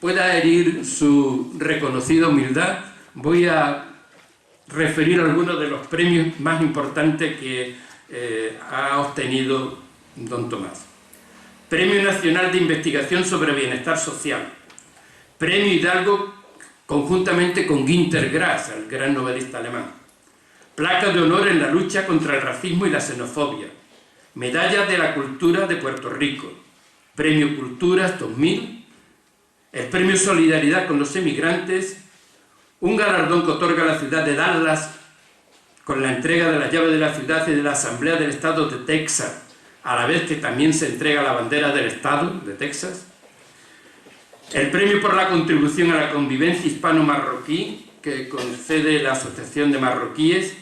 pueda herir su reconocida humildad, voy a referir algunos de los premios más importantes que ha obtenido don Tomás. Premio Nacional de Investigación sobre Bienestar Social, Premio Hidalgo conjuntamente con Günter Grass, el gran novelista alemán, Placa de Honor en la lucha contra el racismo y la xenofobia, Medalla de la Cultura de Puerto Rico, Premio Culturas 2000, el Premio Solidaridad con los Emigrantes, un galardón que otorga la ciudad de Dallas con la entrega de la llave de la ciudad y de la Asamblea del Estado de Texas, a la vez que también se entrega la bandera del Estado de Texas, el Premio por la Contribución a la Convivencia Hispano-Marroquí, que concede la Asociación de Marroquíes,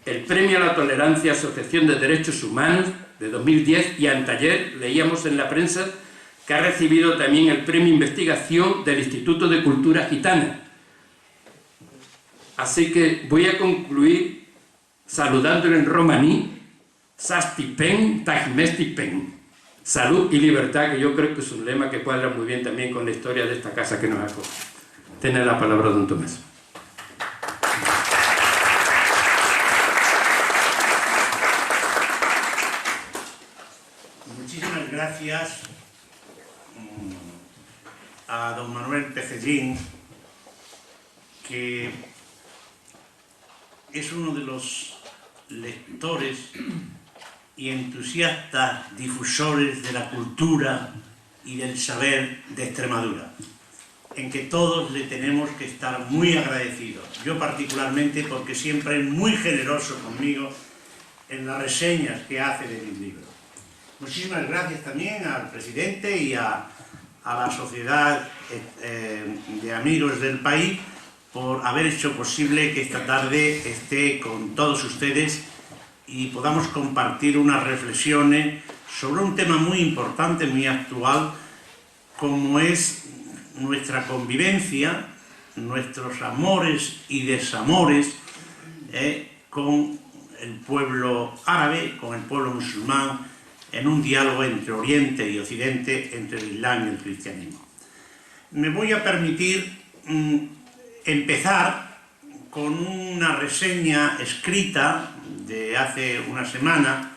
el Premio a la Tolerancia Asociación de Derechos Humanos de 2010, y anteayer leíamos en la prensa que ha recibido también el Premio Investigación del Instituto de Cultura Gitana. Así que voy a concluir saludándole en romaní, Sasti Pen, Tajimesti Pen. Salud y libertad, que yo creo que es un lema que cuadra muy bien también con la historia de esta casa que nos acoge. Tiene la palabra don Tomás. Muchísimas gracias a don Manuel Pecellín, que es uno de los lectores y entusiastas difusores de la cultura y del saber de Extremadura, en que todos le tenemos que estar muy agradecidos. Yo particularmente, porque siempre es muy generoso conmigo en las reseñas que hace de mis libros. Muchísimas gracias también al presidente y a la sociedad de amigos del país por haber hecho posible que esta tarde esté con todos ustedes y podamos compartir unas reflexiones sobre un tema muy importante, muy actual, como es nuestra convivencia, nuestros amores y desamores con el pueblo árabe, con el pueblo musulmán, en un diálogo entre Oriente y Occidente, entre el Islam y el cristianismo. Me voy a permitir empezar con una reseña escrita de hace una semana,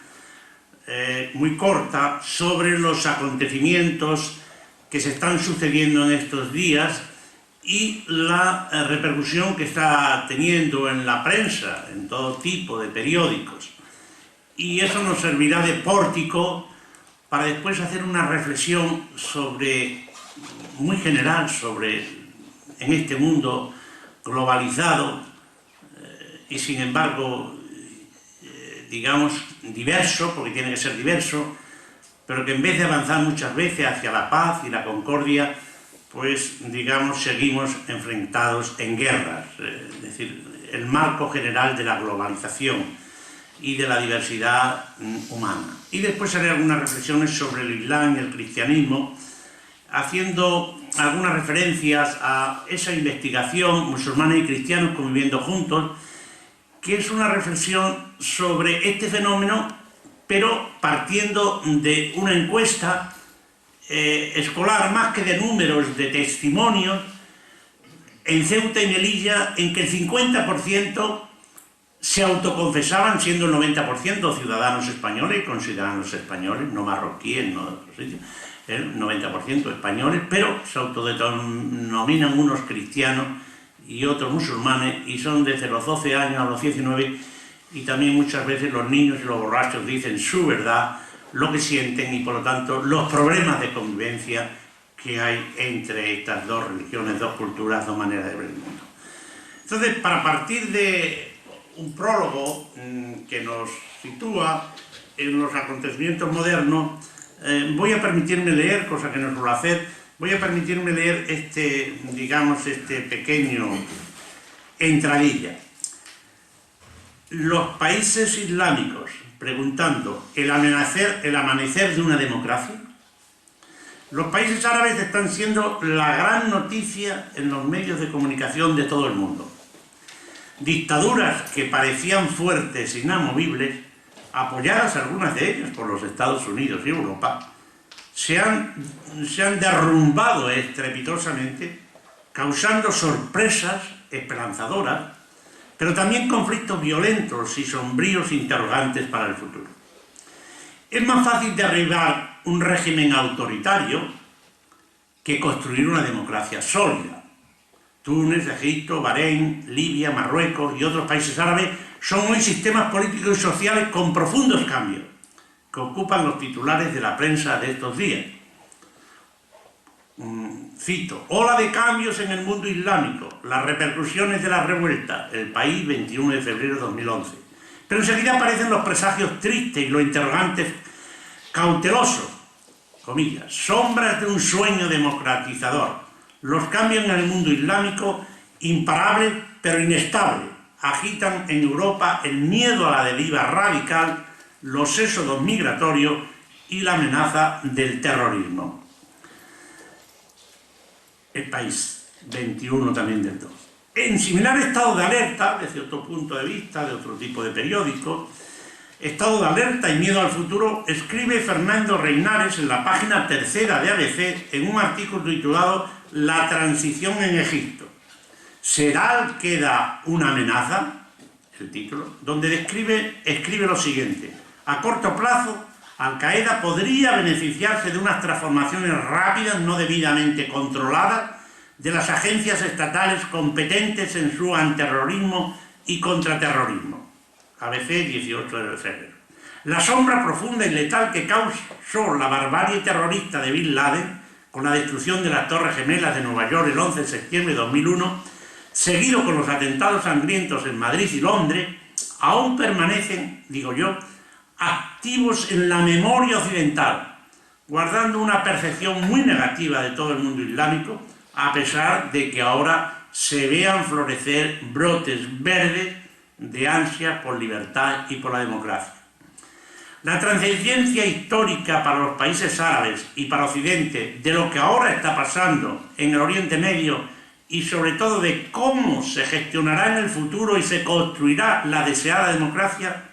muy corta, sobre los acontecimientos que se están sucediendo en estos días y la repercusión que está teniendo en la prensa, en todo tipo de periódicos. Y eso nos servirá de pórtico para después hacer una reflexión muy general sobre, en este mundo globalizado y sin embargo, digamos, diverso, porque tiene que ser diverso, pero que en vez de avanzar muchas veces hacia la paz y la concordia, pues, digamos, seguimos enfrentados en guerras. Es decir, el marco general de la globalización y de la diversidad humana. Y después haré algunas reflexiones sobre el Islam y el cristianismo, haciendo algunas referencias a esa investigación, musulmanes y cristianos conviviendo juntos, que es una reflexión sobre este fenómeno, pero partiendo de una encuesta escolar, más que de números, de testimonios, en Ceuta y Melilla, en que el 50% se autoconfesaban, siendo el 90% ciudadanos españoles y conciudadanos españoles, no marroquíes, no de otros sitios, el 90% españoles, pero se autodenominan unos cristianos y otros musulmanes, y son desde los 12 años a los 19, y también muchas veces los niños y los borrachos dicen su verdad, lo que sienten, y por lo tanto los problemas de convivencia que hay entre estas dos religiones, dos culturas, dos maneras de ver el mundo. Entonces, para partir de un prólogo que nos sitúa en los acontecimientos modernos, voy a permitirme leer, cosa que no suelo hacer, voy a permitirme leer este pequeño entradilla. Los países islámicos, preguntando, ¿el amanecer de una democracia? Los países árabes están siendo la gran noticia en los medios de comunicación de todo el mundo. Dictaduras que parecían fuertes e inamovibles, apoyadas algunas de ellas por los Estados Unidos y Europa, se han derrumbado estrepitosamente, causando sorpresas esperanzadoras, pero también conflictos violentos y sombríos interrogantes para el futuro. Es más fácil derribar un régimen autoritario que construir una democracia sólida. Túnez, Egipto, Bahrein, Libia, Marruecos y otros países árabes son hoy sistemas políticos y sociales con profundos cambios que ocupan los titulares de la prensa de estos días. Cito: ola de cambios en el mundo islámico, las repercusiones de la revuelta, El País, 21 de febrero de 2011. Pero enseguida aparecen los presagios tristes y los interrogantes cautelosos, comillas, sombras de un sueño democratizador. Los cambios en el mundo islámico, imparables pero inestables, agitan en Europa el miedo a la deriva radical, los éxodos migratorios y la amenaza del terrorismo. El País, 21 también del 2. En similar estado de alerta, desde otro punto de vista, de otro tipo de periódico, estado de alerta y miedo al futuro, escribe Fernando Reinares en la página 3 de ABC en un artículo titulado La transición en Egipto. ¿Será Al-Qaeda una amenaza? El título, donde escribe lo siguiente: a corto plazo, Al-Qaeda podría beneficiarse de unas transformaciones rápidas, no debidamente controladas, de las agencias estatales competentes en su antiterrorismo y contraterrorismo. ABC, 18 de febrero. La sombra profunda y letal que causó la barbarie terrorista de Bin Laden, con la destrucción de las Torres Gemelas de Nueva York el 11 de septiembre de 2001, seguido con los atentados sangrientos en Madrid y Londres, aún permanecen, digo yo, activos en la memoria occidental, guardando una percepción muy negativa de todo el mundo islámico, a pesar de que ahora se vean florecer brotes verdes de ansia por libertad y por la democracia. La trascendencia histórica para los países árabes y para Occidente de lo que ahora está pasando en el Oriente Medio y sobre todo de cómo se gestionará en el futuro y se construirá la deseada democracia,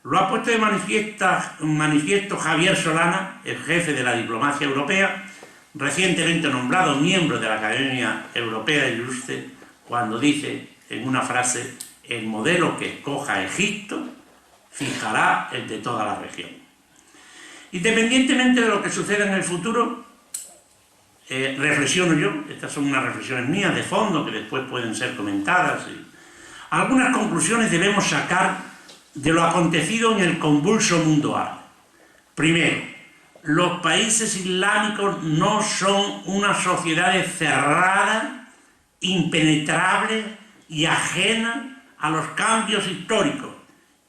lo ha puesto de manifiesto Javier Solana, el jefe de la diplomacia europea, recientemente nombrado miembro de la Academia Europea de Ilustre, cuando dice en una frase: el modelo que escoja Egipto fijará el de toda la región. Independientemente de lo que suceda en el futuro, reflexiono yo, estas son unas reflexiones mías de fondo que después pueden ser comentadas. Algunas conclusiones debemos sacar de lo acontecido en el convulso mundo árabe. Primero, los países islámicos no son unas sociedades cerradas, impenetrables y ajenas a los cambios históricos,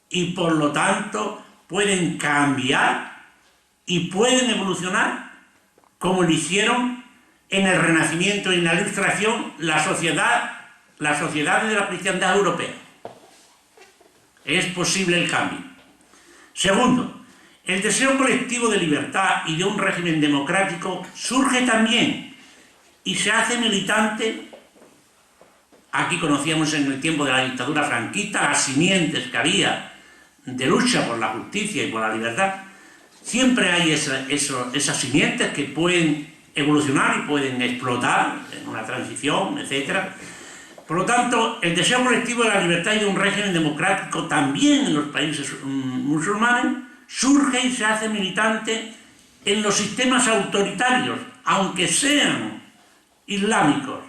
y por lo tanto pueden cambiar y pueden evolucionar como lo hicieron en el Renacimiento y en la Ilustración las sociedades de la cristiandad europea. Es posible el cambio. Segundo, el deseo colectivo de libertad y de un régimen democrático surge también y se hace militante. Aquí conocíamos en el tiempo de la dictadura franquista las simientes que había de lucha por la justicia y por la libertad. Siempre hay esas simientes que pueden evolucionar y pueden explotar en una transición, etc. Por lo tanto, el deseo colectivo de la libertad y de un régimen democrático también en los países musulmanes surge y se hace militante en los sistemas autoritarios, aunque sean islámicos,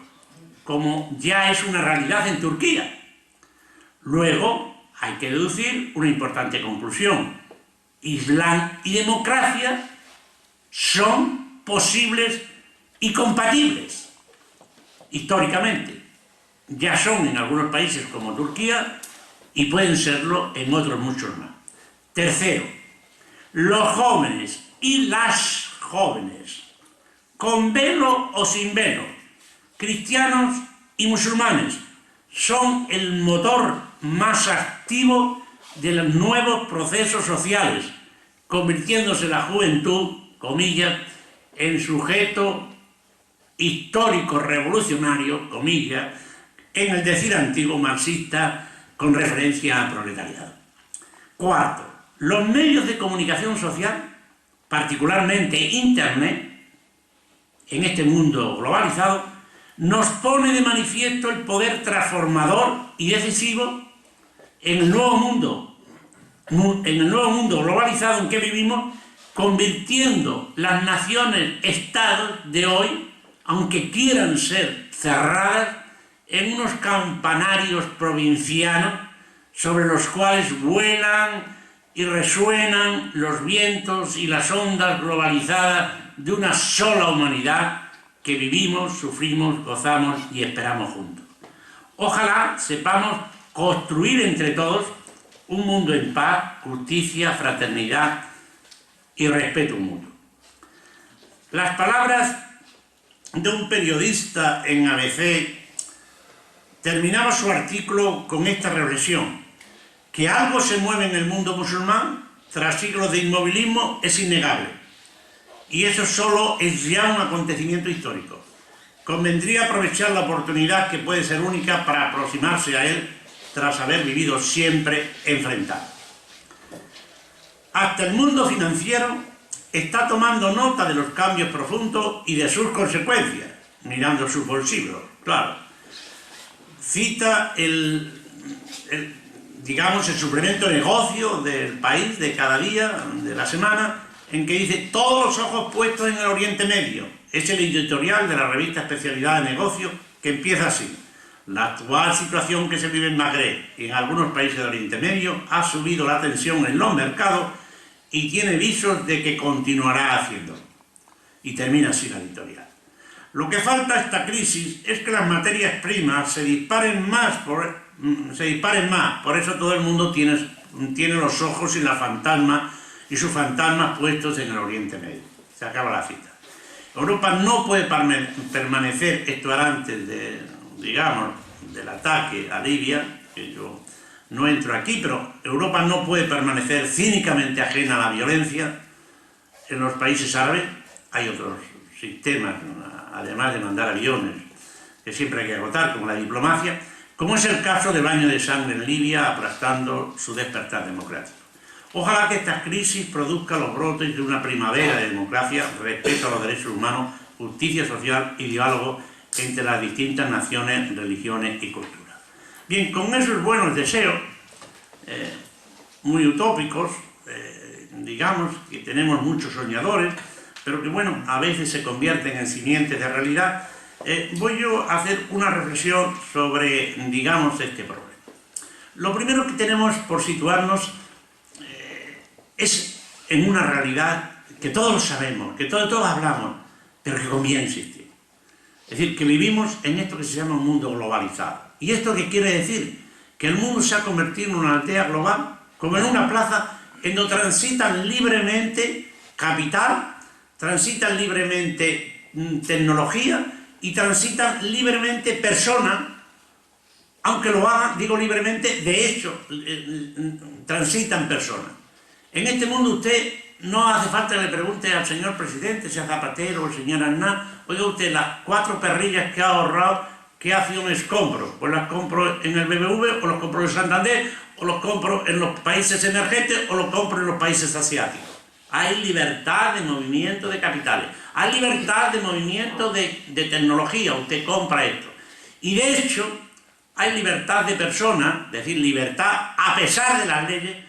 como ya es una realidad en Turquía. Luego, hay que deducir una importante conclusión: Islam y democracia son posibles y compatibles históricamente. Ya son en algunos países como Turquía y pueden serlo en otros muchos más. Tercero, los jóvenes y las jóvenes, con velo o sin velo, cristianos y musulmanes, son el motor más activo de los nuevos procesos sociales, convirtiéndose la juventud, comillas, en sujeto histórico revolucionario, comillas, en el decir antiguo marxista con referencia al proletariado. Cuarto, los medios de comunicación social particularmente Internet, en este mundo globalizado, nos pone de manifiesto el poder transformador y decisivo en el nuevo mundo globalizado en que vivimos, convirtiendo las naciones-estados de hoy, aunque quieran ser cerradas, en unos campanarios provincianos sobre los cuales vuelan y resuenan los vientos y las ondas globalizadas de una sola humanidad que vivimos, sufrimos, gozamos y esperamos juntos. Ojalá sepamos construir entre todos un mundo en paz, justicia, fraternidad y respeto mutuo. Las palabras de un periodista en ABC terminaba su artículo con esta reflexión: que algo se mueve en el mundo musulmán tras siglos de inmovilismo es innegable, y eso solo es ya un acontecimiento histórico. Convendría aprovechar la oportunidad, que puede ser única, para aproximarse a él tras haber vivido siempre enfrentado. Hasta el mundo financiero está tomando nota de los cambios profundos y de sus consecuencias, mirando sus bolsillos, claro. Cita el suplemento de negocio del país de cada día, de la semana, en que dice: todos los ojos puestos en el Oriente Medio. Es el editorial de la revista Especialidad de Negocio, que empieza así: la actual situación que se vive en Magreb y en algunos países del Oriente Medio ha subido la tensión en los mercados y tiene visos de que continuará haciéndolo. Y termina así la editorial: lo que falta a esta crisis es que las materias primas se disparen más, por eso todo el mundo tiene los ojos y sus fantasmas puestos en el Oriente Medio. Se acaba la cita. Europa no puede permanecer, esto era antes del ataque a Libia, que yo no entro aquí, pero Europa no puede permanecer cínicamente ajena a la violencia en los países árabes. Hay otros sistemas, además de mandar aviones, que siempre hay que agotar, como la diplomacia, como es el caso del baño de sangre en Libia, aplastando su despertar democrático. Ojalá que esta crisis produzca los brotes de una primavera de democracia, respeto a los derechos humanos, justicia social y diálogo entre las distintas naciones, religiones y culturas. Bien, con esos buenos deseos, muy utópicos, digamos que tenemos muchos soñadores, pero que bueno, a veces se convierten en simientes de realidad, voy yo a hacer una reflexión sobre, este problema. Lo primero que tenemos por situarnos es en una realidad que todos sabemos, que todos hablamos, pero que conviene insistir. Es decir, que vivimos en esto que se llama un mundo globalizado. ¿Y esto qué quiere decir? Que el mundo se ha convertido en una aldea global, como en una plaza en donde transitan libremente capital, transitan libremente tecnología y transitan libremente personas, aunque lo hagan, digo libremente, de hecho, transitan personas. En este mundo usted no hace falta que le pregunte al señor presidente, sea Zapatero o el señor Aznar: oiga usted, las 4 perrillas que ha ahorrado, ¿qué acciones compro? Pues las compro en el BBV, o las compro en Santander, o las compro en los países emergentes, o las compro en los países asiáticos. Hay libertad de movimiento de capitales, hay libertad de movimiento de tecnología, usted compra esto. Y de hecho, hay libertad de personas, es decir, libertad a pesar de las leyes,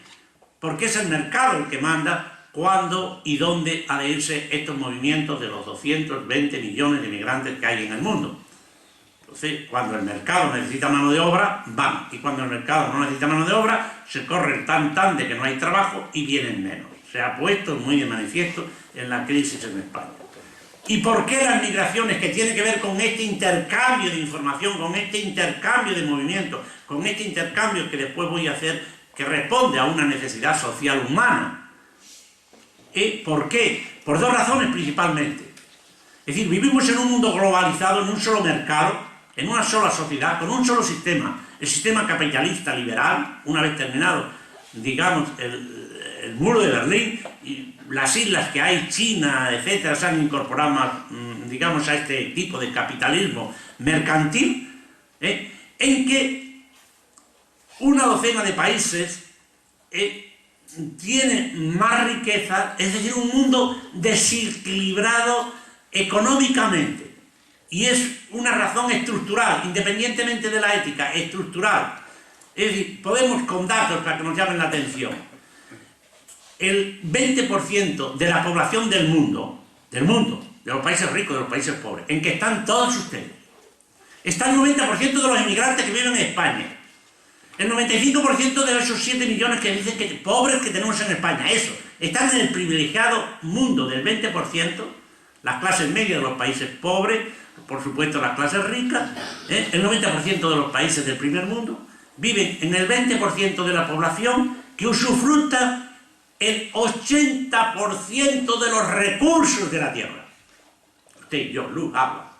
porque es el mercado el que manda cuándo y dónde ha de irse estos movimientos de los 220 millones de migrantes que hay en el mundo. Entonces, cuando el mercado necesita mano de obra, van. Y cuando el mercado no necesita mano de obra, se corre el tan de que no hay trabajo y vienen menos. Se ha puesto muy de manifiesto en la crisis en España. ¿Y por qué las migraciones, que tienen que ver con este intercambio de información, con este intercambio de movimiento, con este intercambio que después voy a hacer, que responde a una necesidad social humana? ¿Por qué? Por 2 razones principalmente. Es decir, vivimos en un mundo globalizado, en un solo mercado, en una sola sociedad, con un solo sistema, el sistema capitalista liberal. Una vez terminado, el muro de Berlín, y las islas que hay, China, etcétera, se han incorporado más, a este tipo de capitalismo mercantil, en que una docena de países tiene más riqueza, es decir, un mundo desequilibrado económicamente. Y es una razón estructural, independientemente de la ética, estructural. Es decir, podemos con datos para que nos llamen la atención. El 20% de la población del mundo, de los países ricos, de los países pobres, en que están todos ustedes, está el 90% de los inmigrantes que viven en España. El 95% de esos 7 millones que dicen que pobres que tenemos en España, eso, están en el privilegiado mundo del 20%, las clases medias de los países pobres, por supuesto las clases ricas, el 90% de los países del primer mundo, viven en el 20% de la población que usufructa el 80% de los recursos de la tierra. Usted, yo, luz, agua.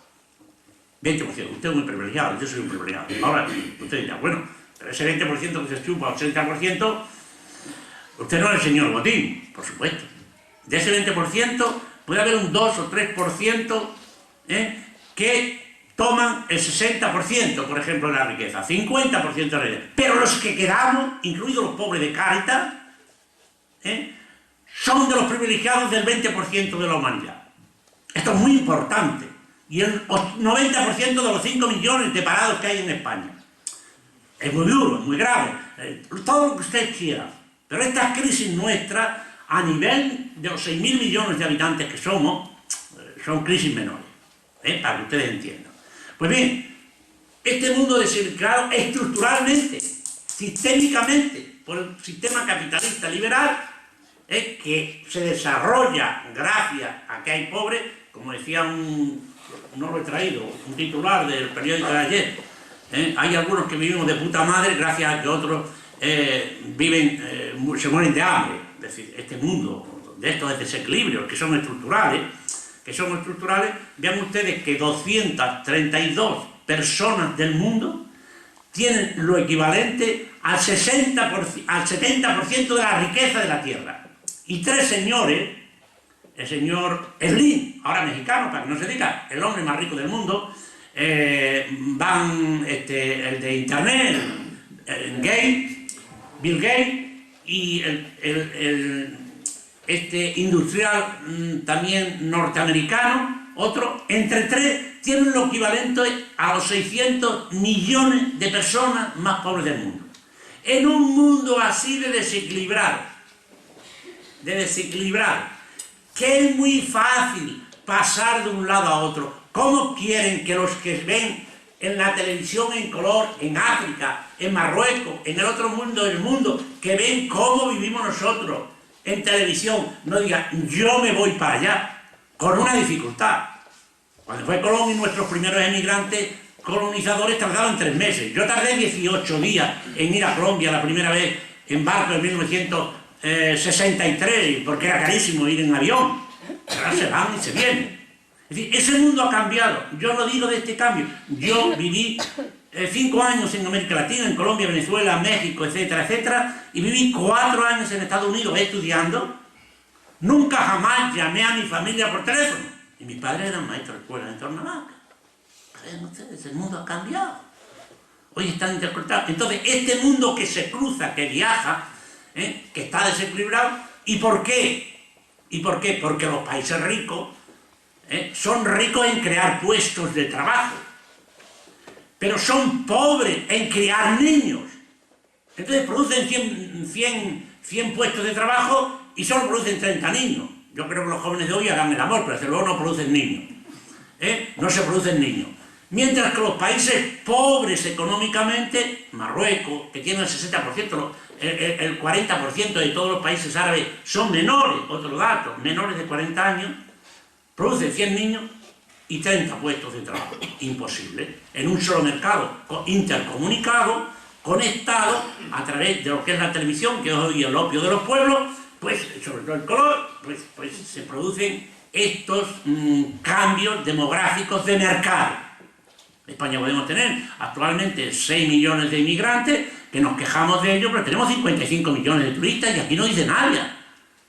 20%. Usted es muy privilegiado, yo soy un privilegiado. Ahora, usted dirá, bueno, pero ese 20% que se chupa, 80%, usted no es el señor Botín, por supuesto. De ese 20% puede haber un 2 o 3% que toman el 60%, por ejemplo, de la riqueza, 50% de la riqueza. Pero los que quedamos, incluidos los pobres de Cáritas, son de los privilegiados del 20% de la humanidad. Esto es muy importante. Y el 90% de los 5 millones de parados que hay en España. Es muy duro, es muy grave. Todo lo que usted quiera. Pero esta crisis nuestra, a nivel de los 6.000 millones de habitantes que somos, son crisis menores. Para que ustedes entiendan. Pues bien, este mundo desequilibrado estructuralmente, sistémicamente, por el sistema capitalista liberal, que se desarrolla gracias a que hay pobres, como decía no lo he traído, un titular del periódico de ayer, hay algunos que vivimos de puta madre gracias a que otros se mueren de hambre. Es decir, este mundo de estos desequilibrios que son estructurales, vean ustedes que 232 personas del mundo tienen lo equivalente al 70% de la riqueza de la tierra. Y 3 señores, el señor Slim, ahora mexicano, para que no se diga, el hombre más rico del mundo, el de Internet, Bill Gates, y este industrial también norteamericano, otro, entre 3 tienen lo equivalente a los 600 millones de personas más pobres del mundo. En un mundo así de desequilibrado, que es muy fácil pasar de un lado a otro. ¿Cómo quieren que los que ven en la televisión en color, en África, en Marruecos, en el otro mundo del mundo, que ven cómo vivimos nosotros en televisión, no digan, yo me voy para allá, con una dificultad? Cuando fue Colón y nuestros primeros emigrantes colonizadores tardaron 3 meses. Yo tardé 18 días en ir a Colombia la primera vez en barco en 1963, porque era carísimo ir en avión. Ahora se van y se vienen. Es decir, ese mundo ha cambiado. Yo no digo de este cambio. Yo viví 5 años en América Latina, en Colombia, Venezuela, México, etcétera, etcétera, y viví 4 años en Estados Unidos estudiando. Nunca jamás llamé a mi familia por teléfono. Y mis padres eran maestros de escuela en Tornamarca. Ven ustedes, el mundo ha cambiado. Hoy están interpretados. Entonces, este mundo que se cruza, que viaja, que está desequilibrado, ¿y por qué? Porque los países ricos son ricos en crear puestos de trabajo, pero son pobres en criar niños. Entonces producen 100 puestos de trabajo y solo producen 30 niños. Yo creo que los jóvenes de hoy hagan el amor, pero desde luego no producen niños. No se producen niños. Mientras que los países pobres económicamente, Marruecos, que tiene el 60%, el 40% de todos los países árabes son menores, otro dato, menores de 40 años, producen 100 niños y 30 puestos de trabajo. Imposible. En un solo mercado intercomunicado, conectado a través de lo que es la televisión, que es hoy el opio de los pueblos, pues sobre todo el color, pues se producen estos cambios demográficos de mercado. En España podemos tener actualmente 6 millones de inmigrantes, que nos quejamos de ellos, pero tenemos 55 millones de turistas y aquí no dice nadie.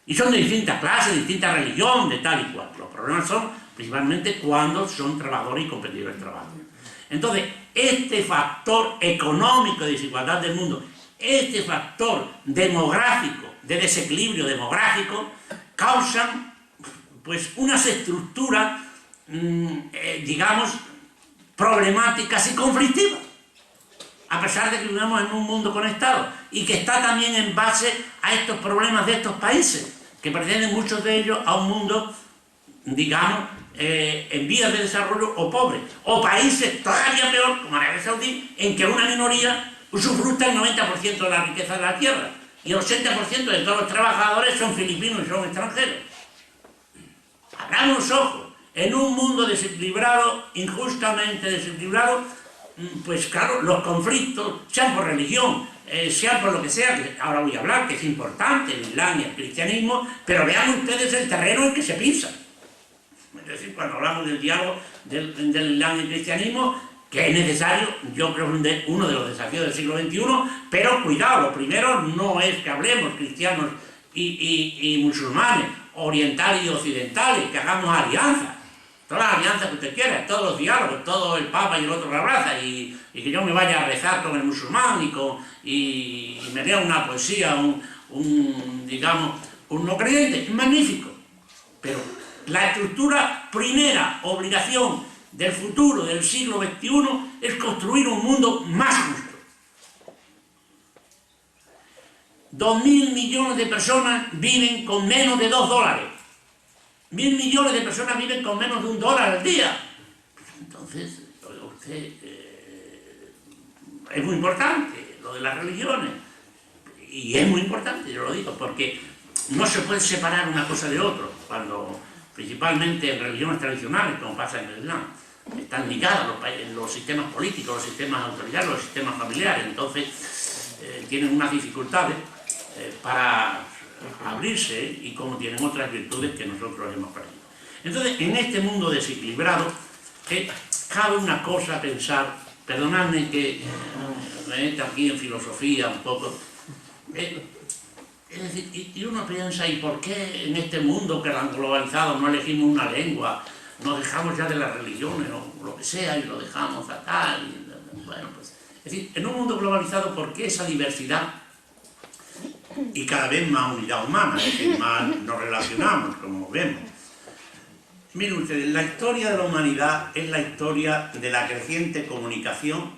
Y son de distintas clases, de distintas religiones, de tal y cual. Los problemas son principalmente cuando son trabajadores y competidores de trabajo. Entonces, este factor económico de desigualdad del mundo este factor demográfico, de desequilibrio demográfico, causan pues unas estructuras, digamos, problemáticas y conflictivas, a pesar de que vivimos en un mundo conectado y que está también en base a estos problemas de estos países, que pertenecen muchos de ellos a un mundo, digamos, en vías de desarrollo o pobres, o países todavía peor, como Arabia Saudí, en que una minoría usufructa el 90% de la riqueza de la tierra y el 80% de todos los trabajadores son filipinos y son extranjeros. Abramos los ojos. En un mundo desequilibrado, injustamente desequilibrado, pues claro, los conflictos, sean por religión, sean por lo que sea, que ahora voy a hablar, que es importante, el Islam y el cristianismo, pero vean ustedes el terreno en que se piensa. Es decir, cuando hablamos del diálogo del Islam y el cristianismo, que es necesario, yo creo que es uno de los desafíos del siglo XXI, pero cuidado, lo primero no es que hablemos cristianos y musulmanes, orientales y occidentales, que hagamos alianzas. Todas las alianzas que usted quiera, todos los diálogos, todo el Papa y el otro la abraza, y que yo me vaya a rezar con el musulmán y me lea una poesía, digamos, un no creyente, es magnífico. Pero la estructura primera, obligación del futuro del siglo XXI, es construir un mundo más justo. 2.000 millones de personas viven con menos de $2. 1.000 millones de personas viven con menos de $1 al día. Entonces, usted, es muy importante lo de las religiones. Y es muy importante, yo lo digo, porque no se puede separar una cosa de otra. Cuando, principalmente en religiones tradicionales, como pasa en el Islam, están ligados los sistemas políticos, los sistemas autoritarios, los sistemas familiares. Entonces, tienen unas dificultades para abrirse, y como tienen otras virtudes que nosotros hemos perdido. Entonces, en este mundo desequilibrado, cabe una cosa a pensar, perdonadme que me meta aquí en filosofía un poco, es decir, y uno piensa, ¿y por qué en este mundo que han globalizado no elegimos una lengua, nos dejamos ya de las religiones o lo que sea y lo dejamos a tal? Bueno, pues, es decir, en un mundo globalizado, ¿por qué esa diversidad? Y cada vez más unidad humana, es decir, más nos relacionamos, como vemos. Miren ustedes, la historia de la humanidad es la historia de la creciente comunicación,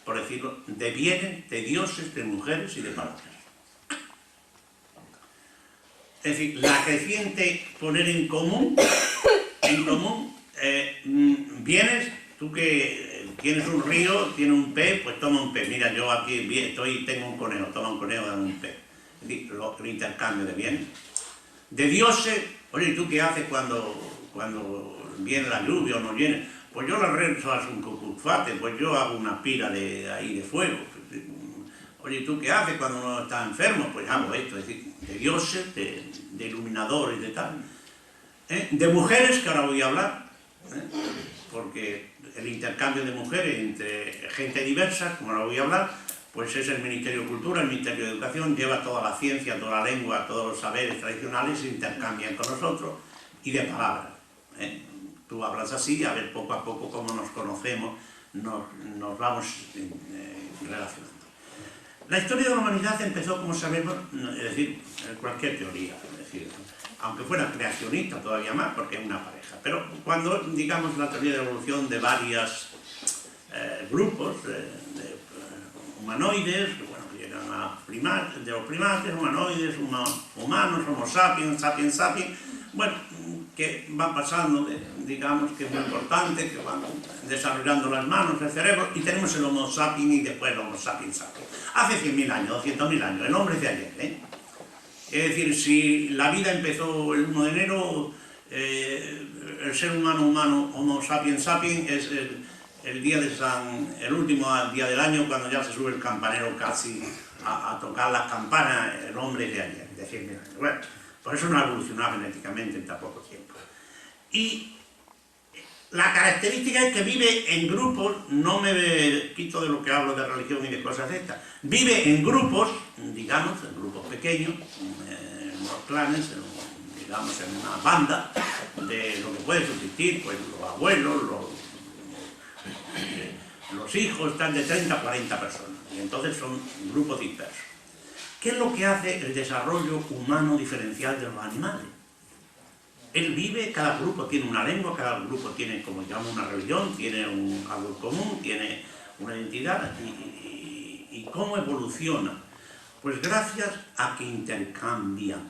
por decirlo, de bienes, de dioses, de mujeres y de palabras. Es decir, la creciente poner en común bienes. Tú que tienes un río, tienes un pez, pues toma un pez. Mira, yo aquí tengo un conejo, toma un conejo, dame un pez. Es decir, el intercambio de bienes. De dioses, oye, ¿tú qué haces cuando viene la lluvia o no viene? Pues yo le rezo a un cucufate, pues yo hago una pira de fuego. Oye, ¿tú qué haces cuando uno está enfermo? Pues hago esto, es decir, de dioses, de iluminadores, de tal. De mujeres, que ahora voy a hablar, porque el intercambio de mujeres entre gente diversa, como ahora voy a hablar, pues es el Ministerio de Cultura, el Ministerio de Educación, lleva toda la ciencia, toda la lengua, todos los saberes tradicionales, se intercambian con nosotros, y de palabras. Tú hablas así, a ver poco a poco cómo nos conocemos, nos vamos relacionando. La historia de la humanidad empezó, como sabemos, es decir, cualquier teoría, es decir, aunque fuera creacionista todavía más, porque es una pareja. Pero cuando, digamos, la teoría de la evolución de varios grupos de humanoides, que bueno, llegan a de los primates, humanoides, humanos, homo sapiens, sapiens, sapiens, bueno, que van pasando, digamos, que es muy importante, que van desarrollando las manos, el cerebro, y tenemos el homo sapiens y después el homo sapiens sapiens. Hace 100.000 años, 200.000 años, el hombre es de ayer, Es decir, si la vida empezó el 1 de enero, el ser humano, homo sapiens sapiens, es el último día del año, cuando ya se sube el campanero casi a tocar las campanas, el hombre es de ayer, de 100.000 años. Bueno, por eso no ha evolucionado genéticamente en tan poco tiempo. Y la característica es que vive en grupos, no me quito de lo que hablo de religión y de cosas de estas, vive en grupos, digamos, en grupos pequeños, en los clanes, digamos, en una banda, de lo que puede subsistir, pues los abuelos, Los hijos están de 30 a 40 personas, y entonces son grupos dispersos. ¿Qué es lo que hace el desarrollo humano diferencial de los animales? Él vive, cada grupo tiene una lengua, cada grupo tiene, como llamamos, una religión, tiene algo común, tiene una identidad. ¿Y cómo evoluciona? Pues gracias a que intercambian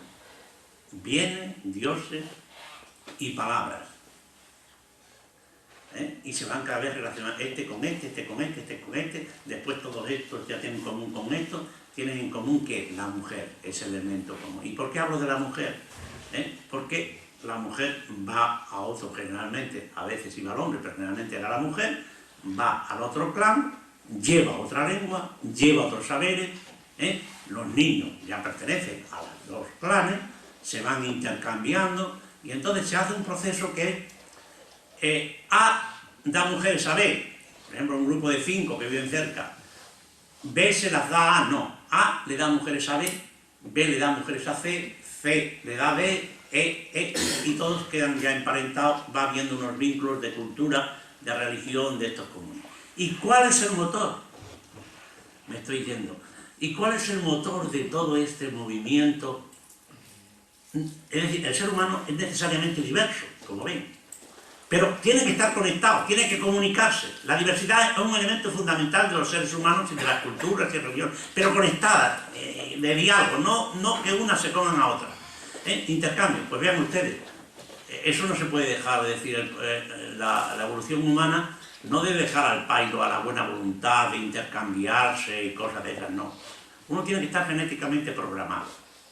bienes, dioses y palabras. Y se van cada vez relacionando este con este, este con este, este con este. Después todos estos ya tienen en común con esto. Tienen en común que la mujer es el elemento común. ¿Y por qué hablo de la mujer? Porque la mujer va a otro, generalmente, a veces iba al hombre, pero generalmente era la mujer, va al otro clan, lleva otra lengua, lleva otros saberes. Los niños ya pertenecen a los dos clanes, se van intercambiando, y entonces se hace un proceso que A da mujeres a B, por ejemplo, un grupo de 5 que viven cerca, B se las da a A, no, A le da mujeres a B, B le da mujeres a C, C le da a B, y todos quedan ya emparentados, va habiendo unos vínculos de cultura, de religión, de estos comunes. ¿Y cuál es el motor? Me estoy yendo. ¿Y cuál es el motor de todo este movimiento? Es decir, el ser humano es necesariamente diverso, como ven, pero tiene que estar conectado, tiene que comunicarse. La diversidad es un elemento fundamental de los seres humanos y de las culturas y religiones, pero conectadas, de diálogo, no que unas se coman a otras. Intercambio, pues vean ustedes, eso no se puede dejar, es decir, la evolución humana no debe dejar al pairo a la buena voluntad de intercambiarse y cosas de esas, no. Uno tiene que estar genéticamente programado.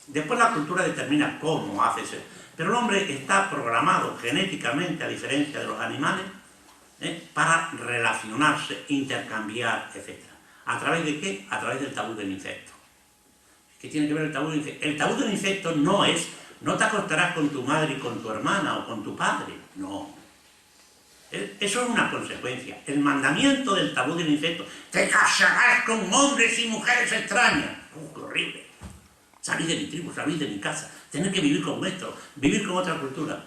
Después la cultura determina cómo hace eso. Pero el hombre está programado genéticamente, a diferencia de los animales, para relacionarse, intercambiar, etc. ¿A través de qué? A través del tabú del incesto. ¿Qué tiene que ver el tabú del incesto? El tabú del incesto no es, no te acostarás con tu madre y con tu hermana o con tu padre, no. Eso es una consecuencia. El mandamiento del tabú del incesto, te casarás con hombres y mujeres extrañas. ¡Qué horrible! Salid de mi tribu, salid de mi casa, tener que vivir con esto, vivir con otra cultura.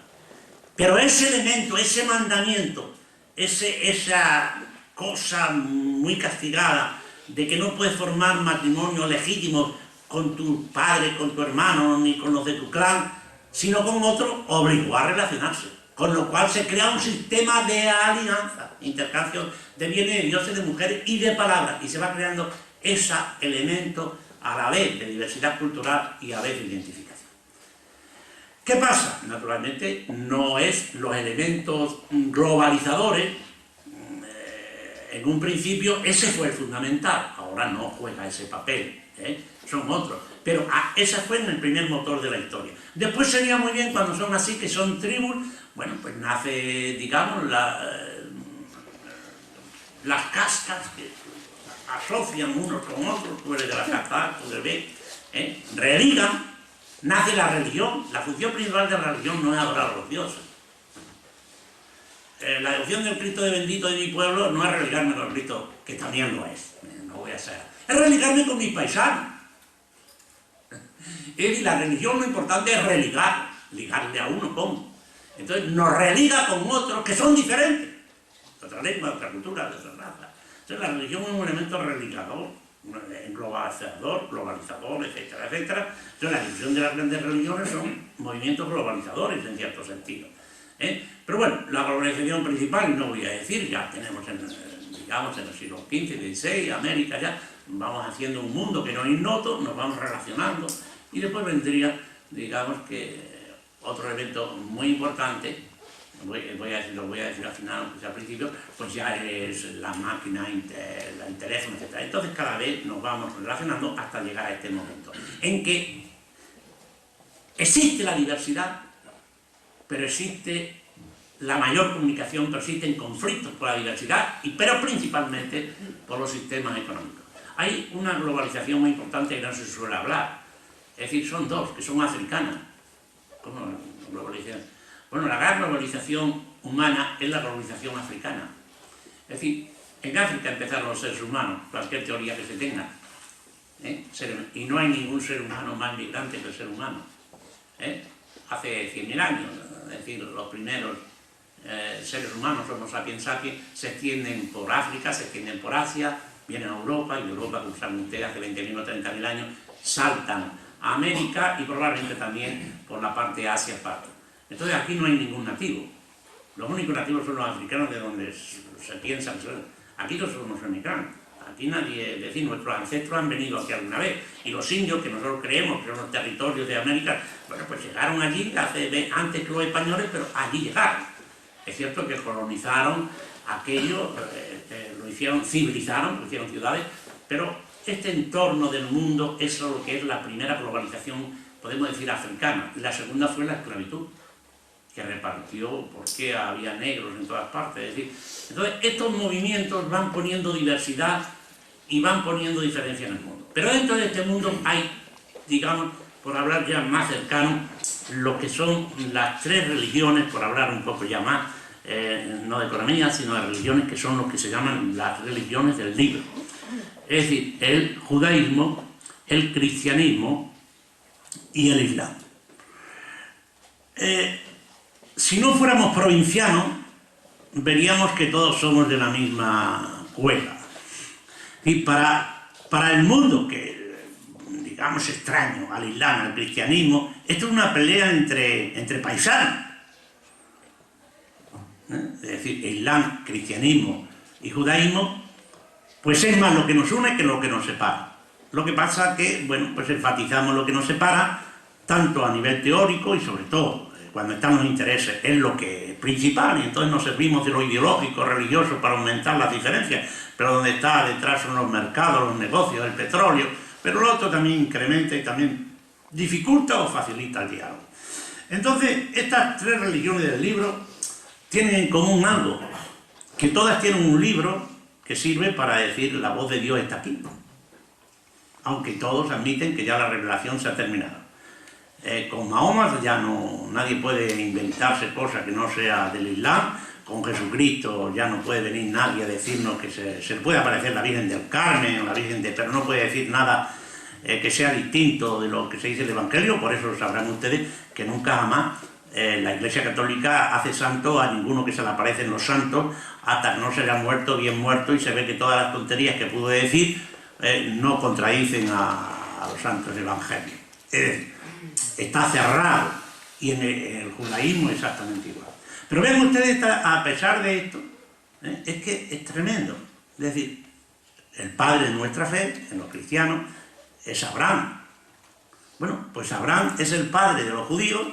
Pero ese elemento, ese mandamiento, esa cosa muy castigada de que no puedes formar matrimonio legítimo con tu padre, con tu hermano, ni con los de tu clan, sino con otro, obligó a relacionarse. Con lo cual se crea un sistema de alianza, intercambio de bienes, de dioses, de mujeres y de palabras. Y se va creando ese elemento a la vez de diversidad cultural y a la vez de identificación. ¿Qué pasa? Naturalmente no es los elementos globalizadores. En un principio ese fue el fundamental, ahora no juega ese papel, son otros. Pero ese fue en el primer motor de la historia. Después sería muy bien cuando son así, que son tribus, bueno, pues nace, digamos, las castas que asocian unos con otros, tú eres de la casta A, tú eres B, religan, nace la religión. La función principal de la religión no es adorar a los dioses. La devoción del Cristo de bendito de mi pueblo no es religarme con el Cristo, que también lo es, no voy a ser. Es religarme con mis paisanos. Y la religión lo importante es religar, ligarle a uno con. Entonces nos religa con otros que son diferentes, de otra lengua, de otra cultura, de otra raza. Entonces la religión es un elemento religador, globalizador, etcétera, etcétera. Entonces la división de las grandes religiones son movimientos globalizadores en cierto sentido. Pero bueno, la globalización principal, no voy a decir, ya tenemos digamos en el siglo XV, XVI, América ya, vamos haciendo un mundo que no es ignoto, nos vamos relacionando, y después vendría, digamos que otro elemento muy importante, lo voy a decir al final, aunque sea al principio, pues ya es la máquina, el teléfono, etc. Entonces cada vez nos vamos relacionando hasta llegar a este momento, en que existe la diversidad, pero existe la mayor comunicación, pero existen conflictos por la diversidad, pero principalmente por los sistemas económicos. Hay una globalización muy importante que no se suele hablar, es decir, son dos, que son africanas. ¿Cómo globalización? Bueno, la gran globalización humana es la globalización africana. Es decir, en África empezaron los seres humanos, cualquier teoría que se tenga, y no hay ningún ser humano más migrante que el ser humano. Hace 100.000 años, es decir, los primeros seres humanos, somos sapiens sapiens, se extienden por África, se extienden por Asia, vienen a Europa, y Europa, como saben ustedes, hace 20.000 o 30.000 años, saltan a América y probablemente también por la parte de Asia parto. Entonces aquí no hay ningún nativo. Los únicos nativos son los africanos, de donde se piensa que son. Aquí todos somos emigrantes. Aquí nadie, es decir, nuestros ancestros han venido aquí alguna vez. Y los indios, que nosotros creemos que son los territorios de América, bueno, pues llegaron allí antes que los españoles, pero allí llegaron. Es cierto que colonizaron aquello, lo hicieron, civilizaron, lo hicieron ciudades, pero este entorno del mundo es lo que es la primera globalización, podemos decir, africana. La segunda fue la esclavitud, que repartió porque había negros en todas partes. Es decir, entonces estos movimientos van poniendo diversidad y van poniendo diferencia en el mundo. Pero dentro de este mundo hay, digamos, por hablar ya más cercano, lo que son las tres religiones, por hablar un poco ya más, no de economía, sino de religiones, que son lo que se llaman las religiones del libro. Es decir, el judaísmo, el cristianismo y el islam. Si no fuéramos provincianos, veríamos que todos somos de la misma cueva. Y para el mundo, que digamos extraño al islam, al cristianismo, esto es una pelea entre paisanos. Es decir, islam, cristianismo y judaísmo, pues es más lo que nos une que lo que nos separa. Lo que pasa que, bueno, pues enfatizamos lo que nos separa, tanto a nivel teórico y sobre todo cuando están los intereses, es lo que es principal, y entonces nos servimos de lo ideológico, religioso, para aumentar las diferencias, pero donde está detrás son los mercados, los negocios, el petróleo, pero lo otro también incrementa y también dificulta o facilita el diálogo. Entonces, estas tres religiones del libro tienen en común algo, que todas tienen un libro que sirve para decir la voz de Dios está aquí, aunque todos admiten que ya la revelación se ha terminado. Con Mahoma ya nadie puede inventarse cosas que no sea del Islam. Con Jesucristo ya no puede venir nadie a decirnos que se le puede aparecer la Virgen del Carmen o la Virgen de... pero no puede decir nada que sea distinto de lo que se dice el Evangelio. Por eso sabrán ustedes que nunca jamás la Iglesia Católica hace santo a ninguno que se le aparecen los santos hasta que no se haya muerto, bien muerto, y se ve que todas las tonterías que pudo decir no contradicen a los santos del Evangelio. Es decir, está cerrado, y en el judaísmo exactamente igual. Pero vean ustedes, a pesar de esto, es que es tremendo. Es decir, el padre de nuestra fe, en los cristianos, es Abraham. Bueno, pues Abraham es el padre de los judíos,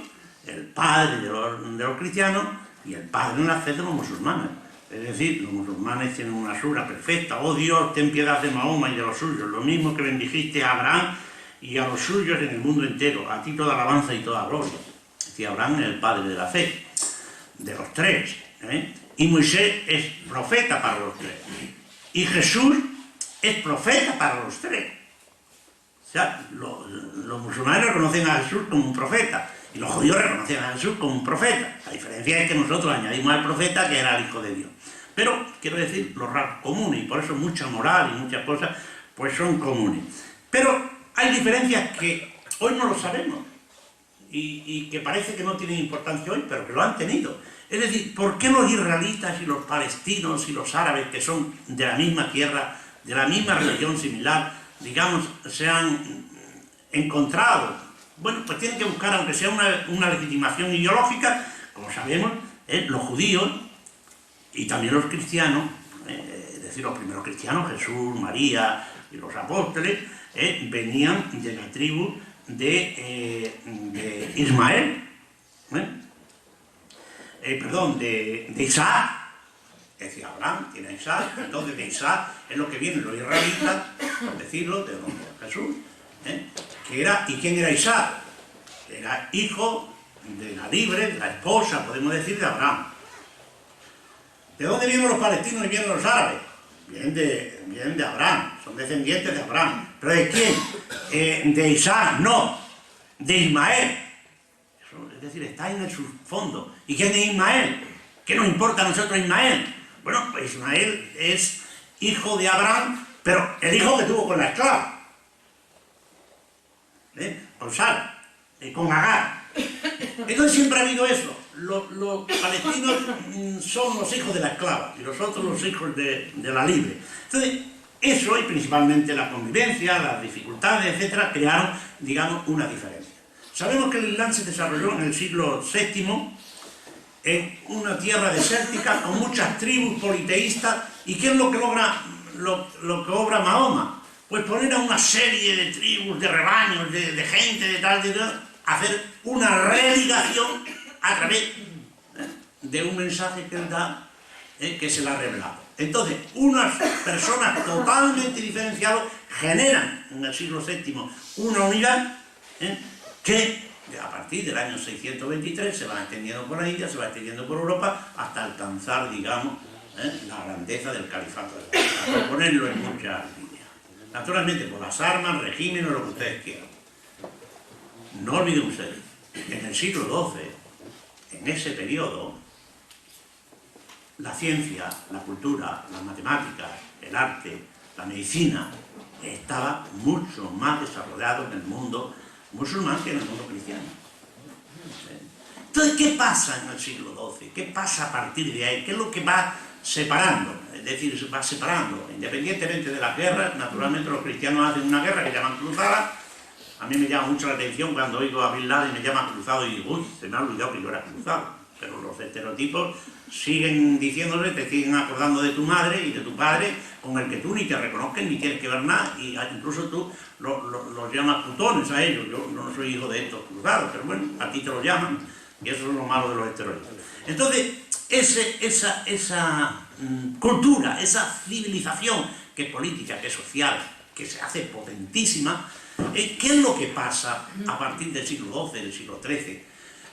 el padre de los cristianos y el padre en la fe de los musulmanes. Es decir, los musulmanes tienen una sura perfecta: oh Dios, ten piedad de Mahoma y de los suyos, lo mismo que bendijiste a Abraham y a los suyos en el mundo entero, a ti toda alabanza y toda gloria. Es decir, Abraham es el padre de la fe, de los tres, y Moisés es profeta para los tres, y Jesús es profeta para los tres. O sea, los musulmanes reconocen a Jesús como un profeta, y los judíos reconocen a Jesús como un profeta. La diferencia es que nosotros añadimos al profeta que era el Hijo de Dios. Pero, quiero decir, los rasgos comunes, y por eso mucha moral y muchas cosas, pues son comunes. Pero hay diferencias que hoy no lo sabemos y que parece que no tienen importancia hoy, pero que lo han tenido. Es decir, ¿por qué los israelitas y los palestinos y los árabes, que son de la misma tierra, de la misma religión similar, digamos, se han encontrado? Bueno, pues tienen que buscar, aunque sea una legitimación ideológica, como sabemos, los judíos y también los cristianos, es decir, los primeros cristianos, Jesús, María y los apóstoles, venían de la tribu de Ismael, de Isaac. Es decir, Abraham tiene a Isaac, entonces de Isaac es lo que vienen los israelitas, por decirlo, de donde Jesús, ¿y quién era Isaac? Era hijo de la libre, de la esposa, podemos decir, de Abraham. ¿De dónde vienen los palestinos y vienen los árabes? Vienen de Abraham, son descendientes de Abraham. ¿Pero de quién? De Isaac, no, de Ismael. Eso, es decir, está en el subfondo. ¿Y quién es Ismael? ¿Qué nos importa a nosotros Ismael? Bueno, pues Ismael es hijo de Abraham, pero el hijo que tuvo con la esclava, con Sara, con Agar. Entonces siempre ha habido eso. los palestinos son los hijos de la esclava y los otros los hijos de la libre. Entonces, eso y principalmente la convivencia, las dificultades, etcétera, crearon, digamos, una diferencia. Sabemos que el Islam se desarrolló en el siglo VII en una tierra desértica con muchas tribus politeístas. ¿Y qué es lo que logra lo que obra Mahoma? Pues poner a una serie de tribus, de rebaños, de gente, de tal, hacer una religación a través de un mensaje que él da, que se le ha revelado. Entonces, unas personas totalmente diferenciadas generan en el siglo VII una unidad que a partir del año 623 se va extendiendo por la India, se va extendiendo por Europa hasta alcanzar, digamos, la grandeza del califato, por ponerlo en muchas líneas. Naturalmente, por las armas, regímenes, lo que ustedes quieran. No olviden ustedes, en el siglo XII, en ese periodo, la ciencia, la cultura, las matemáticas, el arte, la medicina, estaba mucho más desarrollado en el mundo musulmán que en el mundo cristiano. Entonces, ¿qué pasa en el siglo XII? ¿Qué pasa a partir de ahí? ¿Qué es lo que va separando? Es decir, se va separando. Independientemente de las guerras, naturalmente los cristianos hacen una guerra que llaman cruzada. A mí me llama mucho la atención cuando oigo a Bin Laden y me llama cruzado y digo, uy, se me ha olvidado que yo era cruzado. Pero los estereotipos siguen diciéndole, te siguen acordando de tu madre y de tu padre, con el que tú ni te reconozcas ni tienes que ver nada, y incluso tú los llamas putones a ellos. Yo no soy hijo de estos cruzados, pero bueno, a ti te lo llaman, y eso es lo malo de los estereotipos. Entonces, esa cultura, esa civilización, que es política, que es social, que se hace potentísima, ¿qué es lo que pasa a partir del siglo XII, del siglo XIII?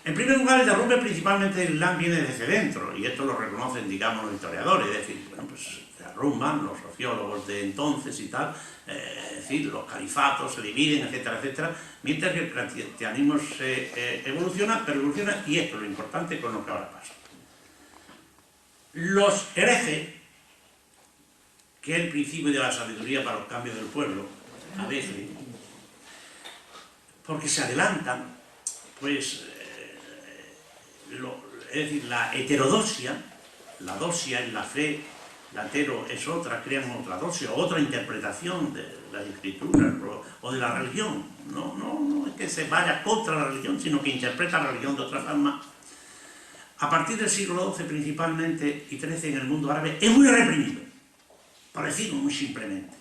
En primer lugar, el derrumbe principalmente del Islam viene desde dentro, y esto lo reconocen, digamos, los historiadores, es decir, bueno, pues se derrumban los sociólogos de entonces y tal, es decir, los califatos se dividen, etcétera, etcétera, mientras que el cristianismo se evoluciona, pero evoluciona, y esto es lo importante con lo que ahora pasa. Los herejes, que es el principio de la sabiduría para los cambios del pueblo, a veces, porque se adelantan, pues, es decir, la heterodoxia, la doxia es la fe, la hetero es otra, crean otra doxia, otra interpretación de la escritura o de la religión. No es que se vaya contra la religión, sino que interpreta la religión de otra forma. A partir del siglo XII principalmente y XIII en el mundo árabe es muy reprimido, por decirlo muy simplemente.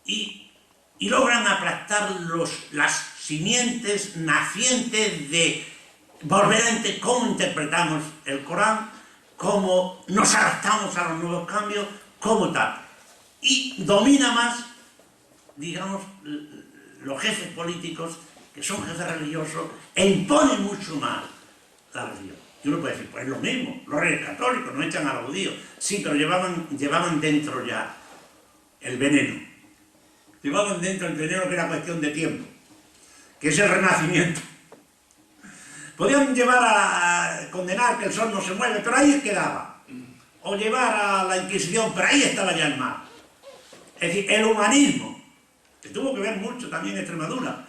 Y logran aplastar las simientes nacientes de volver a cómo interpretamos el Corán, cómo nos adaptamos a los nuevos cambios, cómo tal. Y domina más, digamos, los jefes políticos, que son jefes religiosos, e imponen mucho más la religión. Y uno puede decir, pues es lo mismo, los reyes católicos no echan a los judíos. Sí, pero llevaban dentro ya el veneno. Llevaban dentro el veneno que era cuestión de tiempo, que es el renacimiento. Podían llevar a condenar que el sol no se mueve, pero ahí quedaba. O llevar a la Inquisición, pero ahí estaba ya el mal. Es decir, el humanismo, que tuvo que ver mucho también en Extremadura,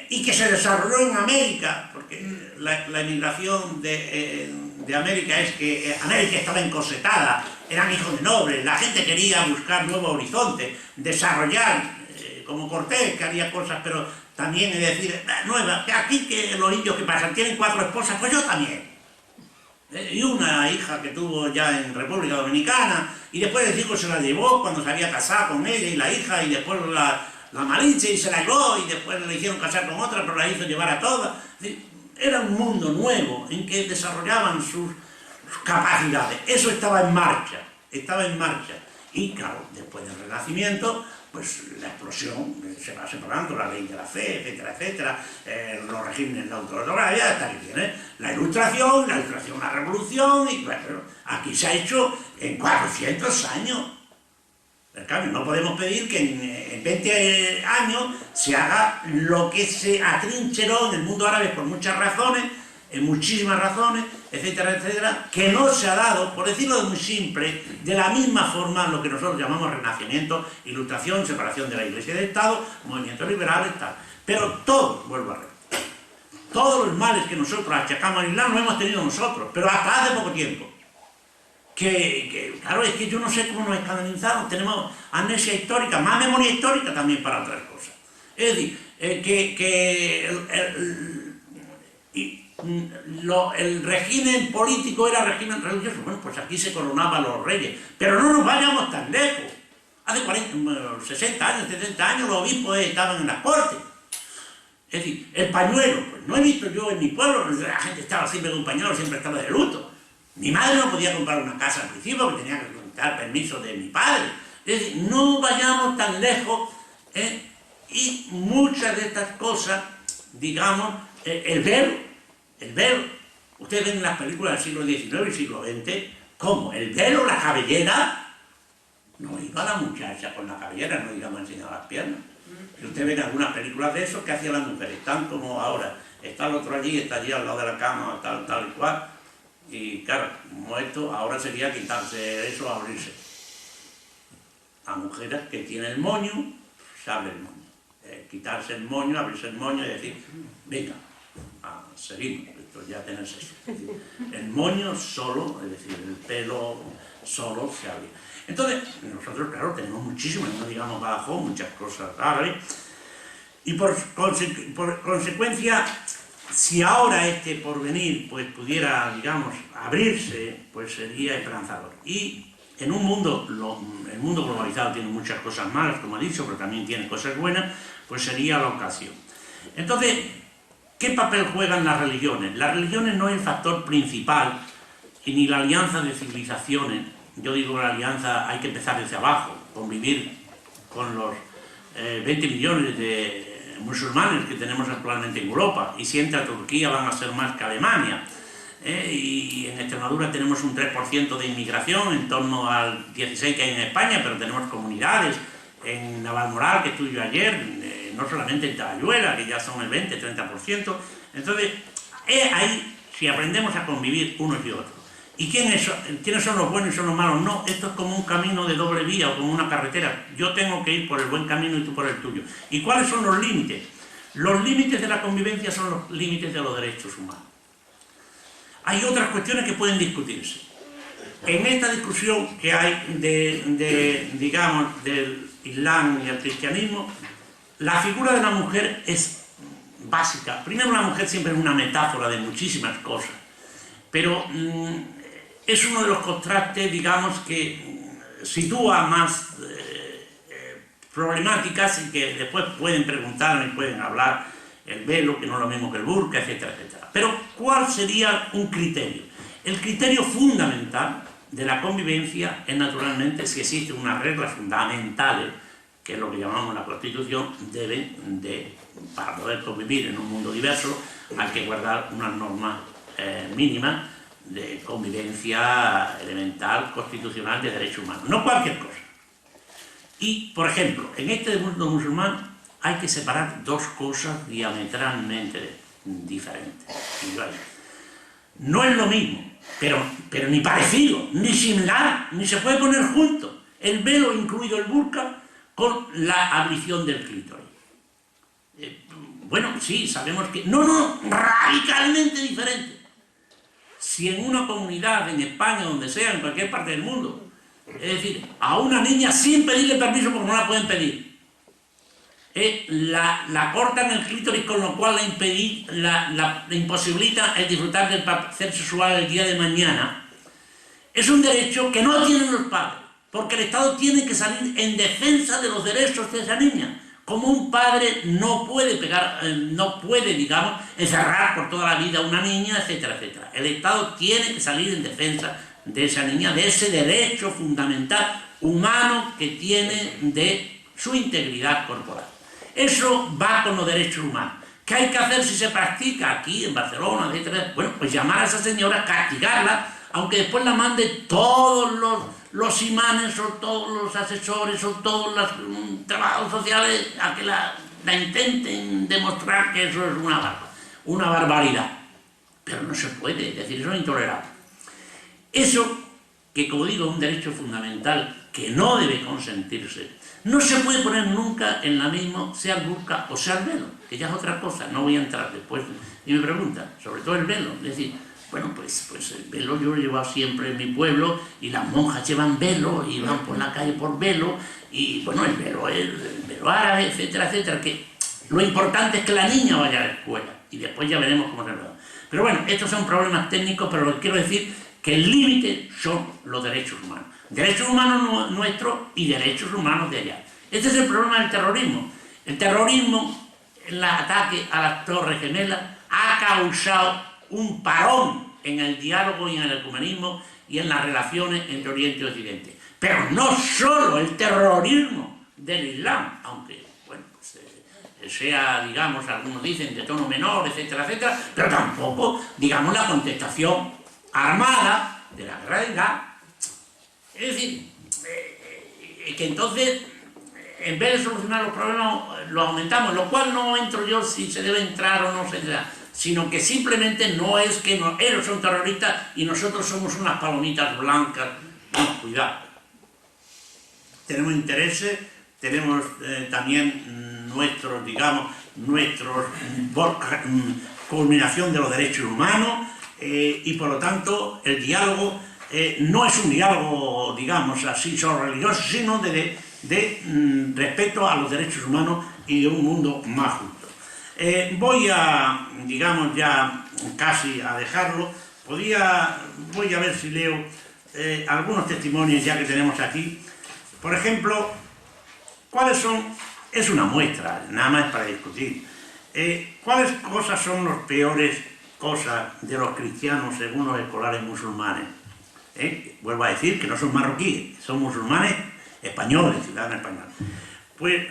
y que se desarrolló en América, porque la emigración de América es que América estaba encorsetada, eran hijos de nobles, la gente quería buscar nuevos horizontes, desarrollar, como Cortés, que haría cosas, pero también es decir, nueva, aquí que los indios que pasan tienen 4 esposas, pues yo también. Y una hija que tuvo ya en República Dominicana, y después el hijo se la llevó cuando se había casado con ella y la hija, y después la malinche y se la llevó, y después le hicieron casar con otra, pero la hizo llevar a todas. Era un mundo nuevo en que desarrollaban sus capacidades. Eso estaba en marcha, Y claro, después del Renacimiento, pues la explosión se va separando, la ley de la fe, etcétera, etcétera, los regímenes de autoridad, hasta que tiene la ilustración, la revolución, y bueno, aquí se ha hecho en 400 años. En cambio, no podemos pedir que en 20 años se haga lo que se atrincheró en el mundo árabe por muchas razones, en muchísimas razones, etcétera, etcétera, que no se ha dado, por decirlo de muy simple, de la misma forma lo que nosotros llamamos renacimiento, ilustración, separación de la Iglesia y del Estado, movimientos liberales, tal. Pero todo, vuelvo a repetir, todos los males que nosotros achacamos al Islam los hemos tenido nosotros, pero hasta hace poco tiempo. Claro, es que yo no sé cómo nos escandalizamos, tenemos amnesia histórica, más memoria histórica también para otras cosas. Es decir, el régimen político era régimen religioso. Bueno, pues aquí se coronaban los reyes, pero no nos vayamos tan lejos. Hace 60 años, 70 años los obispos estaban en las cortes. Es decir, el pañuelo, pues no he visto yo en mi pueblo, la gente estaba siempre con un pañuelo, siempre estaba de luto. Mi madre no podía comprar una casa al principio porque tenía que dar permiso de mi padre. Es decir, no vayamos tan lejos, y muchas de estas cosas, digamos, el velo. Ustedes ven en las películas del siglo XIX y siglo XX, como el velo, la cabellera, no iba la muchacha con la cabellera, no íbamos a enseñar las piernas. Si ustedes ven algunas películas de eso, ¿qué hacían las mujeres? Están como ahora, está el otro allí, está allí al lado de la cama, tal y cual. Y claro, como esto, ahora sería quitarse eso, abrirse. A mujeres que tienen el moño, se abre el moño. Quitarse el moño, abrirse el moño y decir, venga, seguimos, esto ya tenés eso. Es decir, el moño solo, es decir, el pelo solo se abre. Entonces, nosotros, claro, tenemos muchísimas, no digamos bajo, muchas cosas raras. Y por consecuencia, si ahora este porvenir pues pudiera, digamos, abrirse, pues sería esperanzador. Y en un mundo, el mundo globalizado tiene muchas cosas malas, como he dicho, pero también tiene cosas buenas, pues sería la ocasión. Entonces, ¿qué papel juegan las religiones? Las religiones no es el factor principal, y ni la alianza de civilizaciones. Yo digo la alianza, hay que empezar desde abajo, convivir con los 20 millones de musulmanes que tenemos actualmente en Europa, y si entra Turquía van a ser más que Alemania. Y en Extremadura tenemos un 3% de inmigración, en torno al 16% que hay en España, pero tenemos comunidades en Navalmoral, que estuve yo ayer, no solamente en Tabayuela, que ya son el 20-30%. Entonces, ahí, si aprendemos a convivir unos y otros. ¿Y quiénes son los buenos y son los malos? No, esto es como un camino de doble vía o como una carretera. Yo tengo que ir por el buen camino y tú por el tuyo. ¿Y cuáles son los límites? Los límites de la convivencia son los límites de los derechos humanos. Hay otras cuestiones que pueden discutirse. En esta discusión que hay digamos, del Islam y el cristianismo, la figura de la mujer es básica. Primero, la mujer siempre es una metáfora de muchísimas cosas, pero es uno de los contrastes, digamos, que sitúa más problemáticas y que después pueden preguntar y pueden hablar el velo, que no es lo mismo que el burka, etcétera, etcétera. Pero, ¿cuál sería un criterio? El criterio fundamental de la convivencia es, naturalmente, si existen unas reglas fundamentales, que es lo que llamamos la Constitución, para poder convivir en un mundo diverso, hay que guardar unas normas mínimas de convivencia elemental, constitucional, de derechos humanos. No cualquier cosa. Y, por ejemplo, en este mundo musulmán hay que separar dos cosas diametralmente diferentes. No es lo mismo, pero ni parecido, ni similar, ni se puede poner junto el velo, incluido el burka, con la abrición del clítoris. Bueno, sí, sabemos que... No, radicalmente diferente. Si en una comunidad, en España, donde sea, en cualquier parte del mundo, es decir, a una niña sin pedirle permiso porque no la pueden pedir, la cortan el clítoris, con lo cual la imposibilita el disfrutar del placer sexual el día de mañana, es un derecho que no tienen los padres, porque el Estado tiene que salir en defensa de los derechos de esa niña. Como un padre no puede digamos, encerrar por toda la vida a una niña, etcétera, etcétera. El Estado tiene que salir en defensa de esa niña, de ese derecho fundamental humano que tiene de su integridad corporal. Eso va con los derechos humanos. ¿Qué hay que hacer si se practica aquí, en Barcelona, etcétera? Bueno, pues llamar a esa señora, castigarla, aunque después la mande todos los imanes o todos los asesores o todos los trabajos sociales a que la intenten demostrar que eso es una barbaridad. Pero no se puede, es decir, eso es intolerable. Eso, que como digo, es un derecho fundamental que no debe consentirse, no se puede poner nunca en la misma, sea el burka o sea el velo. que ya es otra cosa, no voy a entrar después. Y me preguntan, sobre todo el velo, es decir, bueno, pues el velo yo lo he llevado siempre en mi pueblo y las monjas llevan velo y van por la calle por velo y bueno, el velo árabe, etcétera, etcétera, que lo importante es que la niña vaya a la escuela y después ya veremos cómo se lo da. Pero bueno, estos son problemas técnicos, pero lo que quiero decir que el límite son los derechos humanos. Derechos humanos nuestros y derechos humanos de allá. Este es el problema del terrorismo. El terrorismo, el ataque a las Torres Gemelas, ha causado un parón en el diálogo y en el ecumenismo y en las relaciones entre Oriente y Occidente. Pero no solo el terrorismo del Islam, aunque, bueno, pues, sea, digamos, algunos dicen de tono menor, etcétera, etcétera, pero tampoco, digamos, la contestación armada de la guerra de Irak. Es decir, que entonces, en vez de solucionar los problemas, los aumentamos, lo cual no entro yo si se debe entrar o no se debe, sino que simplemente no es que ellos son terroristas y nosotros somos unas palomitas blancas. No, cuidado. Tenemos intereses, tenemos también nuestros, digamos, culminación de los derechos humanos y por lo tanto el diálogo no es un diálogo, digamos así, solo religioso, sino de respeto a los derechos humanos y de un mundo más justo. Voy a, digamos, ya casi a dejarlo. Voy a ver si leo algunos testimonios ya que tenemos aquí. Por ejemplo, ¿cuáles son? Es una muestra, nada más para discutir. ¿Cuáles cosas son las peores cosas de los cristianos según los escolares musulmanes? Vuelvo a decir que no son marroquíes, son musulmanes españoles, ciudadanos españoles. Pues,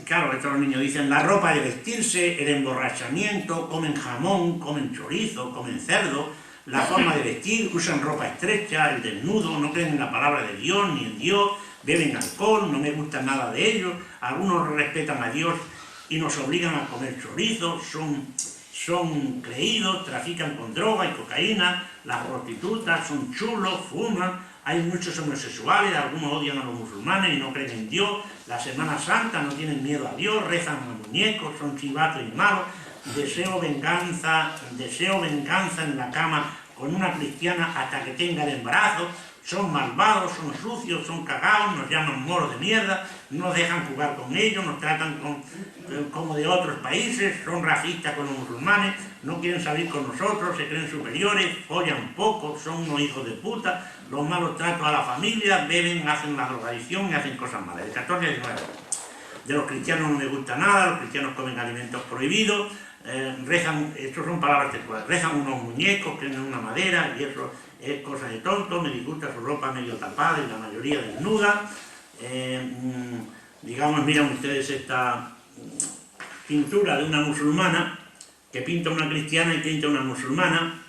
claro, estos niños dicen la ropa de vestirse, el emborrachamiento, comen jamón, comen chorizo, comen cerdo, la forma de vestir, usan ropa estrecha, el desnudo, no creen en la palabra de Dios ni en Dios, beben alcohol, no me gusta nada de ellos, algunos respetan a Dios y nos obligan a comer chorizo, son creídos, trafican con droga y cocaína, las prostitutas son chulos, fuman, hay muchos homosexuales, algunos odian a los musulmanes y no creen en Dios, la Semana Santa no tienen miedo a Dios, rezan a muñecos, son chivatos y malos, deseo venganza en la cama con una cristiana hasta que tenga el embarazo, son malvados, son sucios, son cagados, nos llaman moros de mierda, no nos dejan jugar con ellos, nos tratan como de otros países, son racistas con los musulmanes, no quieren salir con nosotros, se creen superiores, follan poco, son unos hijos de puta, los malos tratos a la familia, beben, hacen la drogadicción y hacen cosas malas. El 14 de 19. De los cristianos no me gusta nada, los cristianos comen alimentos prohibidos, rezan, estos son palabras textuales, rezan unos muñecos, creen en una madera y eso es cosa de tonto, me disgusta su ropa medio tapada y la mayoría desnuda. Digamos, miran ustedes esta pintura de una musulmana que pinta una cristiana y pinta una musulmana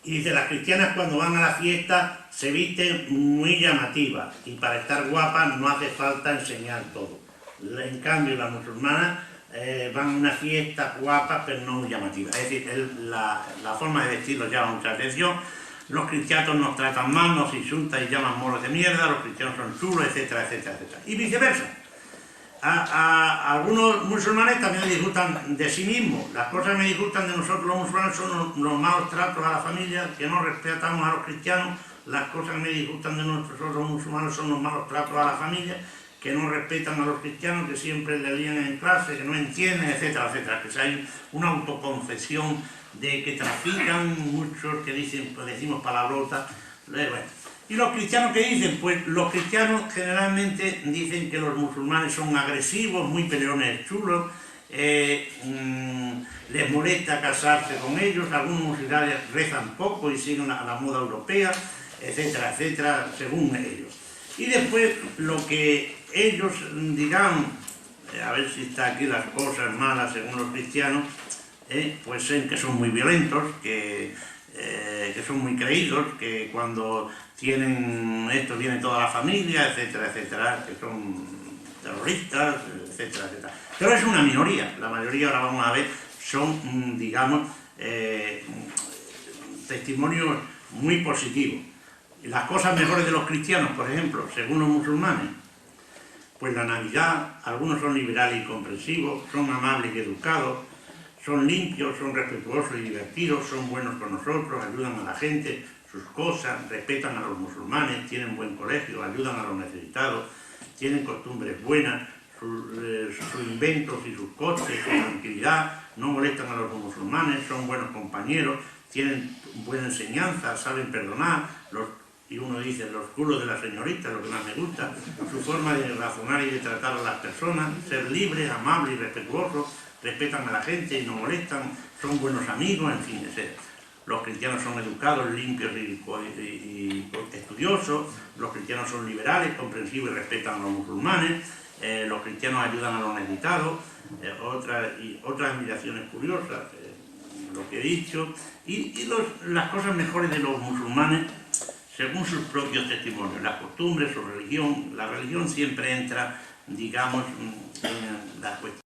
y dice, las cristianas cuando van a la fiesta se visten muy llamativas y para estar guapas no hace falta enseñar todo. En cambio, las musulmanas van a una fiesta guapa pero no muy llamativa. Es decir, la forma de vestir los llama mucha atención. Los cristianos nos tratan mal, nos insultan y llaman moros de mierda, los cristianos son chulos, etcétera, etcétera, etcétera. Y viceversa. A algunos musulmanes también les disgustan de sí mismos. Las cosas que me disgustan de nosotros los musulmanes son los malos tratos a la familia, que no respetamos a los cristianos. Las cosas que me disgustan de nosotros los musulmanes son los malos tratos a la familia, que no respetan a los cristianos, que siempre le lían en clase, que no entienden, etcétera, etcétera. Que hay una autoconfesión de que trafican, muchos que dicen, pues decimos palabrotas. Bueno. ¿Y los cristianos qué dicen? Pues los cristianos generalmente dicen que los musulmanes son agresivos, muy peleones chulos, les molesta casarse con ellos, algunos musulmanes rezan poco y siguen a la moda europea, etcétera, etcétera, según ellos. Y después lo que ellos digan, a ver si está aquí las cosas malas según los cristianos, pues en que son muy violentos, que son muy creídos, que cuando tienen esto viene toda la familia, etcétera, etcétera, que son terroristas, etcétera, etcétera. Pero es una minoría, la mayoría ahora vamos a ver son, digamos, testimonios muy positivos. Las cosas mejores de los cristianos, por ejemplo, según los musulmanes, pues la Navidad. Algunos son liberales y comprensivos, son amables y educados, son limpios, son respetuosos y divertidos, son buenos con nosotros, ayudan a la gente, sus cosas, respetan a los musulmanes, tienen buen colegio, ayudan a los necesitados, tienen costumbres buenas, sus inventos y sus coches, su tranquilidad, no molestan a los musulmanes, son buenos compañeros, tienen buena enseñanza, saben perdonar, y uno dice, los culos de la señorita, lo que más me gusta, su forma de razonar y de tratar a las personas, ser libres, amables y respetuosos, respetan a la gente y no molestan, son buenos amigos, en fin, etc. Los cristianos son educados, limpios y estudiosos, los cristianos son liberales, comprensivos y respetan a los musulmanes, los cristianos ayudan a los necesitados, otras admiraciones curiosas, lo que he dicho, y las cosas mejores de los musulmanes, según sus propios testimonios, las costumbres, su religión. La religión siempre entra, digamos, en la cuestión.